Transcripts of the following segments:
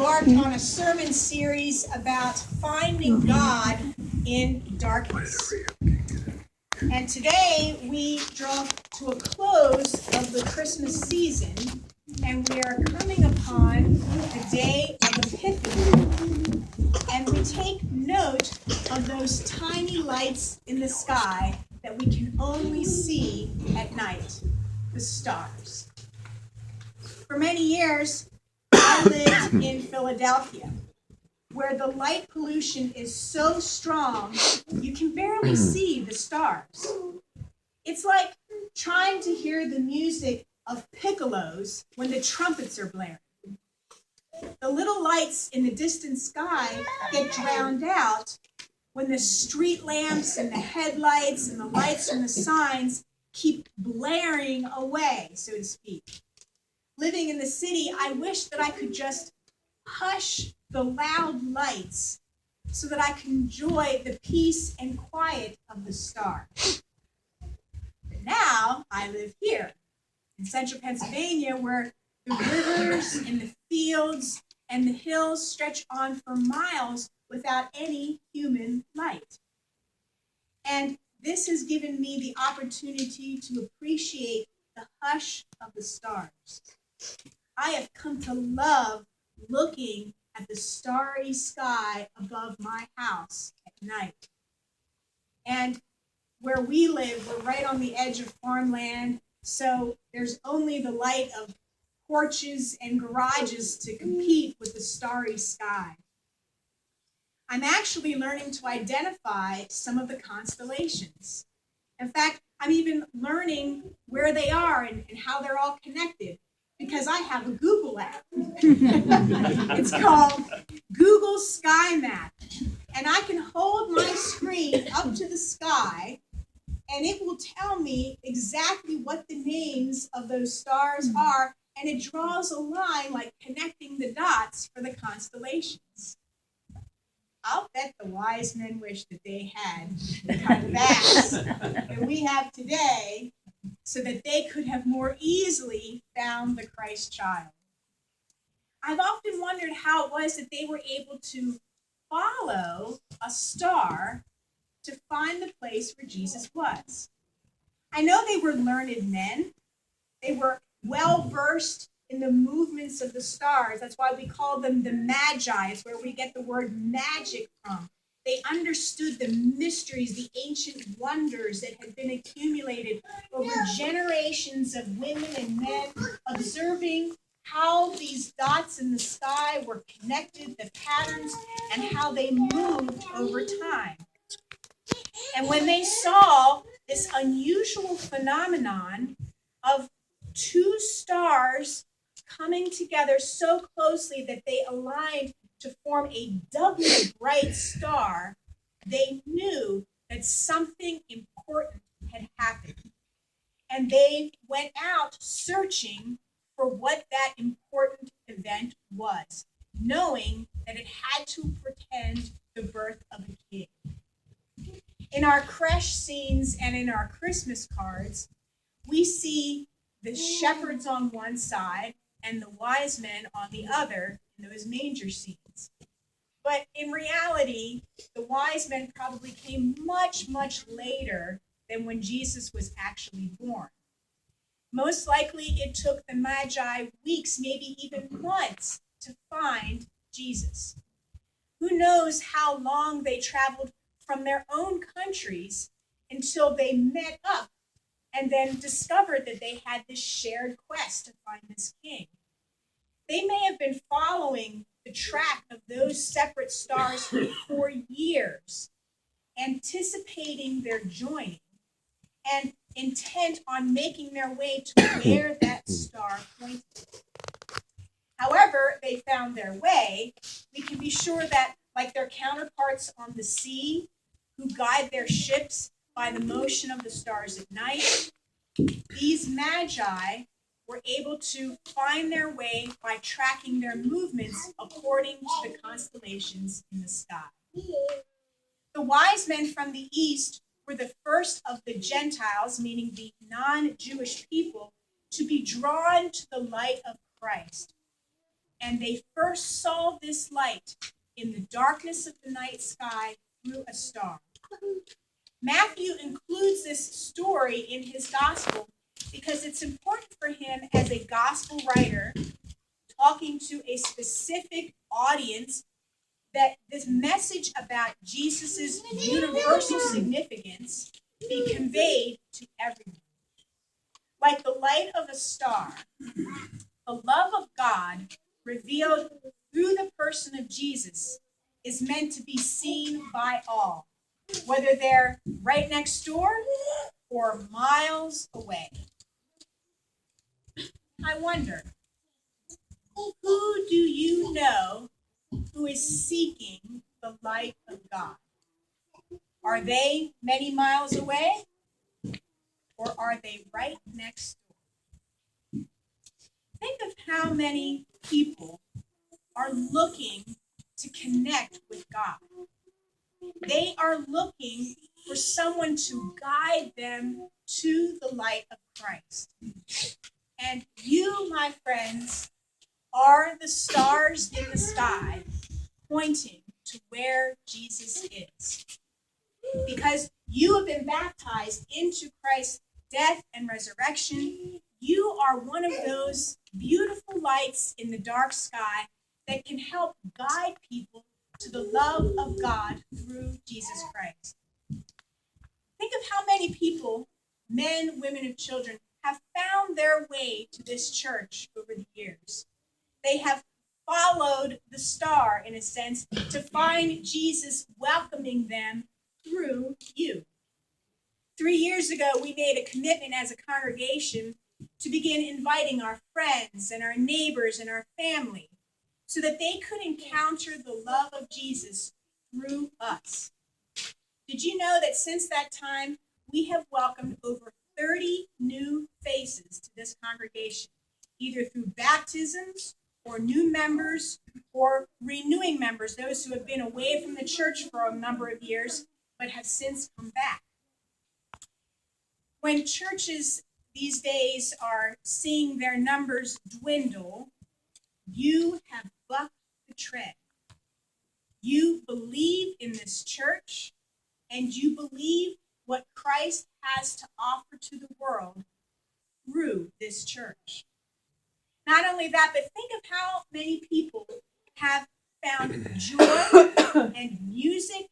embarked on a sermon series about finding God in darkness. And today we draw to a close of the Christmas season, and we are coming upon the day of Epiphany. And we take note of those tiny lights in the sky that we can only see at night, the stars. For many years, I lived in Philadelphia, where the light pollution is so strong you can barely see the stars. It's like trying to hear the music of piccolos when the trumpets are blaring. The little lights in the distant sky get drowned out when the street lamps and the headlights and the lights from the signs keep blaring away, so to speak. Living in the city, I wish that I could just hush the loud lights so that I can enjoy the peace and quiet of the stars. But now I live here in central Pennsylvania, where the rivers and the fields and the hills stretch on for miles without any human light. And this has given me the opportunity to appreciate the hush of the stars. I have come to love looking at the starry sky above my house at night. And where we live, we're right on the edge of farmland, so there's only the light of porches and garages to compete with the starry sky. I'm actually learning to identify some of the constellations. In fact, I'm even learning where they are and how they're all connected, because I have a Google app. It's called Google Sky Map. And I can hold my screen up to the sky, and it will tell me exactly what the names of those stars are, and it draws a line like connecting the dots for the constellations. I'll bet the wise men wish that they had the kind of apps that we have today, so that they could have more easily found the Christ child. I've often wondered how it was that they were able to follow a star to find the place where Jesus was. I know they were learned men. They were well-versed in the movements of the stars. That's why we call them the Magi. It's where we get the word magic from. They understood the mysteries, the ancient wonders that had been accumulated over generations of women and men, observing how these dots in the sky were connected, the patterns, and how they moved over time. And when they saw this unusual phenomenon of two stars coming together so closely that they aligned to form a doubly bright star, they knew that something important had happened. And they went out searching for what that important event was, knowing that it had to portend the birth of a king. In our creche scenes and in our Christmas cards, we see the shepherds on one side and the wise men on the other in those manger scenes. But in reality, the wise men probably came much, much later than when Jesus was actually born. Most likely it took the Magi weeks, maybe even months, to find Jesus. Who knows how long they traveled from their own countries until they met up and then discovered that they had this shared quest to find this king. They may have been following the track of those separate stars for years, anticipating their joining and intent on making their way to where that star pointed. However they found their way, we can be sure that, like their counterparts on the sea, who guide their ships by the motion of the stars at night, these magi were able to find their way by tracking their movements according to the constellations in the sky. The wise men from the east were the first of the Gentiles, meaning the non-Jewish people, to be drawn to the light of Christ. and they first saw this light in the darkness of the night sky through a star. Matthew includes this story in his gospel because it's important for him as a gospel writer talking to a specific audience that this message about Jesus' universal significance be conveyed to everyone. Like the light of a star, the love of God revealed through the person of Jesus is meant to be seen by all, whether they're right next door or miles away. I wonder, who do you know who is seeking the light of God? Are they many miles away, or are they right next door? Think of how many people are looking to connect with God. They are looking for someone to guide them to the light of Christ. And you, my friends, are the stars in the sky pointing to where Jesus is. Because you have been baptized into Christ's death and resurrection, you are one of those beautiful lights in the dark sky that can help guide people to the love of God through Jesus Christ. Think of how many people, men, women, and children, have found their way to this church over the years. They have followed the star, in a sense, to find Jesus welcoming them through you. 3 years ago, we made a commitment as a congregation to begin inviting our friends and our neighbors and our family so that they could encounter the love of Jesus through us. Did you know that since that time, we have welcomed over 30 new faces to this congregation, either through baptisms or new members or renewing members, those who have been away from the church for a number of years but have since come back. When churches these days are seeing their numbers dwindle, you have bucked the trend. You believe in this church, and you believe what Christ has to offer to the world through this church. Not only that, but think of how many people have found joy and music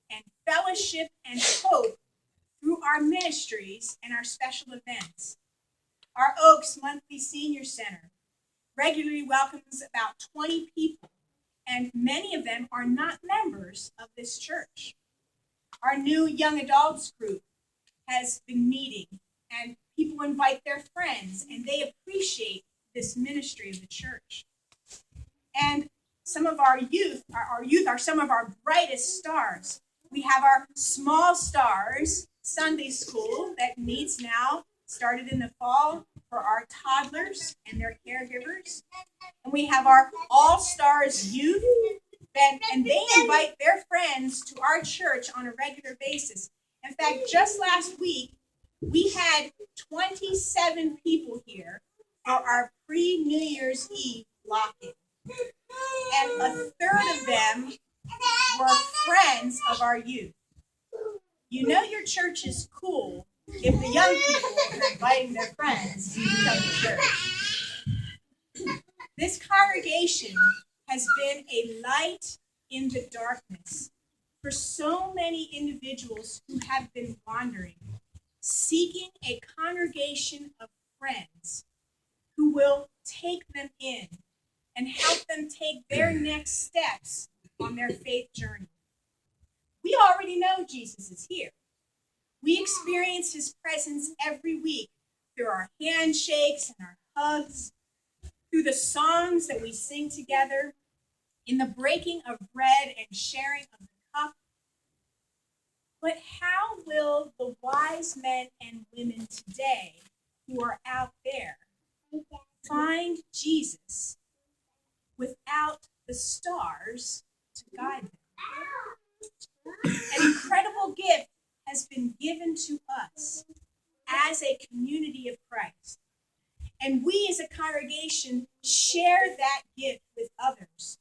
and fellowship and hope through our ministries and our special events. Our Oaks Monthly Senior Center regularly welcomes about 20 people, and many of them are not members of this church. Our new young adults group has been meeting, and people invite their friends, and they appreciate this ministry of the church. And some of our youth are some of our brightest stars. We have our Small Stars Sunday School that meets now, started in the fall, for our toddlers and their caregivers. And we have our All Stars Youth, and they invite their friends to our church on a regular basis. In fact, just last week, we had 27 people here for our pre-New Year's Eve lock-in. And a third of them were friends of our youth. You know your church is cool if the young people are inviting their friends to come to church. This congregation has been a light in the darkness for so many individuals who have been wandering, seeking a congregation of friends who will take them in and help them take their next steps on their faith journey. We already know Jesus is here. We experience his presence every week through our handshakes and our hugs, through the songs that we sing together, in the breaking of bread and sharing of the cup. But how will the wise men and women today who are out there find Jesus without the stars to guide them? An incredible gift has been given to us as a community of Christ. And we as a congregation share that gift with with others,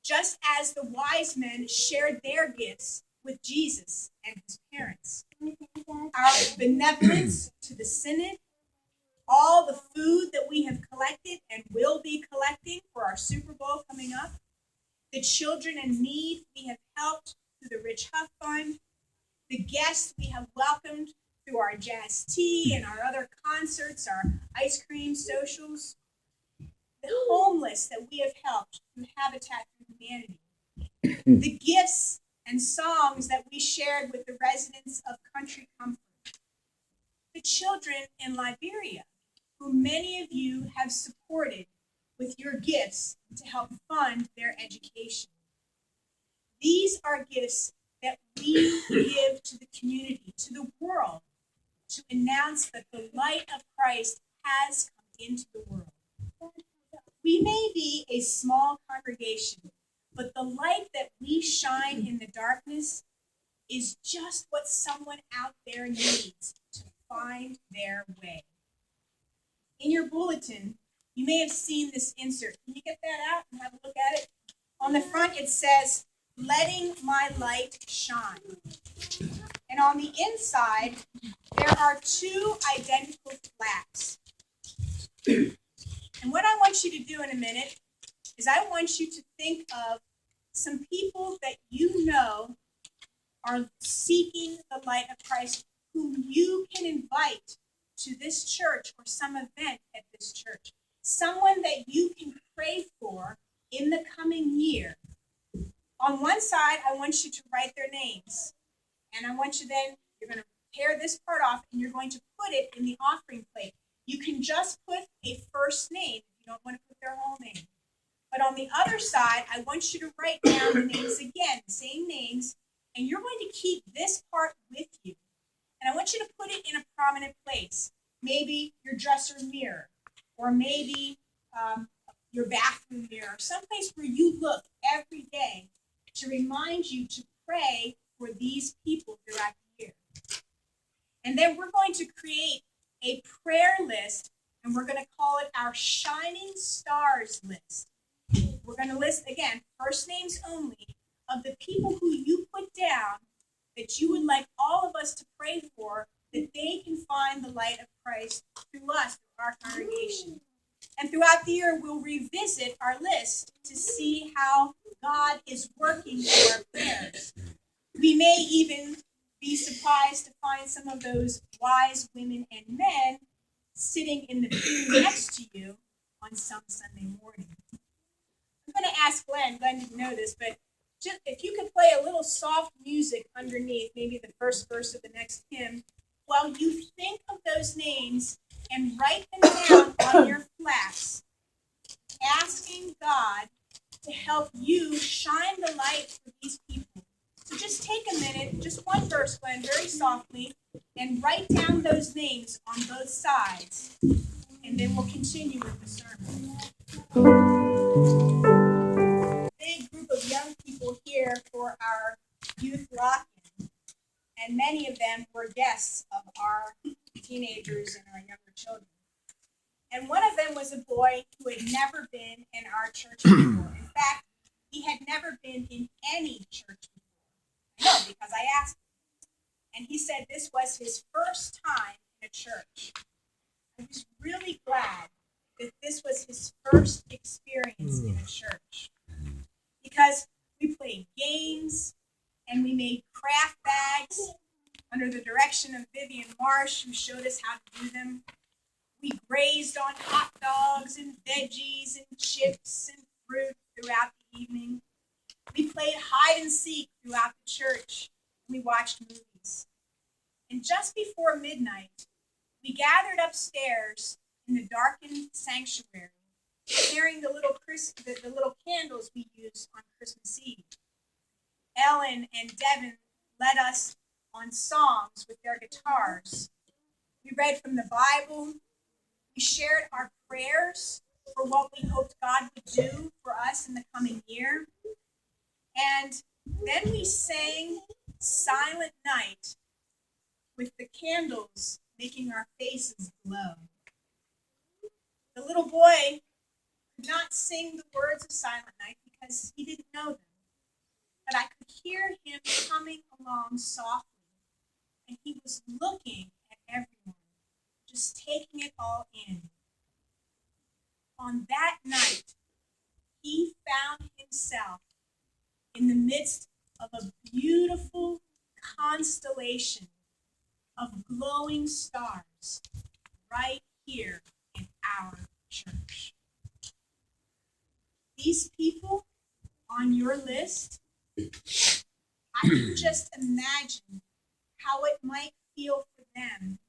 just as the wise men shared their gifts with Jesus and his parents. Our benevolence to the synod, all the food that we have collected and will be collecting for our Super Bowl coming up, the children in need we have helped through the Rich Huff Fund, the guests we have welcomed through our jazz tea and our other concerts, our ice cream socials, the homeless that we have helped through Habitat for Humanity, the gifts and songs that we shared with the residents of Country Comfort, the children in Liberia, who many of you have supported with your gifts to help fund their education. These are gifts that we give to the community, to the world, to announce that the light of Christ has come into the world. We may be a small congregation, but the light that we shine in the darkness is just what someone out there needs to find their way. In your bulletin, you may have seen this insert. Can you get that out and have a look at it? On the front, it says, "Letting my light shine." And on the inside, there are two identical flaps. And what I want you to do in a minute is I want you to think of some people that you know are seeking the light of Christ, whom you can invite to this church or some event at this church. Someone that you can pray for in the coming year. On one side, I want you to write their names. And I want you then, you're going to tear this part off and you're going to put it in the offering plate. You can just put a first name if you don't want to put their whole name. But on the other side, I want you to write down the names again, same names, and you're going to keep this part with you. And I want you to put it in a prominent place. Maybe your dresser mirror, or maybe your bathroom mirror, someplace where you look every day to remind you to pray for these people throughout the year. And then we're going to create a prayer list, and we're going to call it our Shining Stars list. We're going to list, again, first names only, of the people who you put down that you would like all of us to pray for, that they can find the light of Christ through us, through our congregation. And throughout the year, we'll revisit our list to see how God is working through our prayers. We may even be surprised to find some of those wise women and men sitting in the pew next to you on some Sunday morning. I'm going to ask Glenn didn't know this, but just if you could play a little soft music underneath, maybe the first verse of the next hymn, while you think of those names and write them down on your flaps, asking God to help you shine the light for these people. So just take a minute, just one verse, Glenn, very softly, and write down those names on both sides, and then we'll continue with the sermon. Big group of young people here for our youth lock-in, and many of them were guests of our teenagers and our younger children. And one of them was a boy who had never been in our church before. In fact, he had never been in any church before. I know, because I asked him. And he said this was his first time in a church. I was really glad that this was his first experience in a church. Because we played games and we made craft bags under the direction of Vivian Marsh, who showed us how to do them. We grazed on hot dogs and veggies and chips and fruit throughout the evening. We played hide and seek throughout the church. We watched movies. And just before midnight, we gathered upstairs in the darkened sanctuary, carrying the little candles we use on Christmas Eve. Ellen and Devin led us on songs with their guitars. We read from the Bible. We shared our prayers for what we hoped God would do for us in the coming year. And then we sang Silent Night with the candles making our faces glow. The little boy could not sing the words of Silent Night because he didn't know them. But I could hear him coming along softly, and he was looking at everyone, just taking it all in. On that night, he found himself in the midst of a beautiful constellation of glowing stars right here in our church. These people on your list, I can just imagine how it might feel for them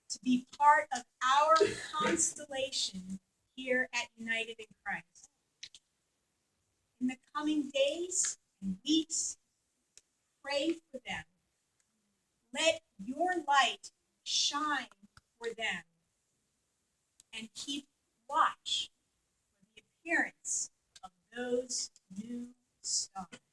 to be part of our constellation here at United in Christ. In the coming days and weeks, pray for them. Let your light shine for them, and keep watch for the appearance of those new stars.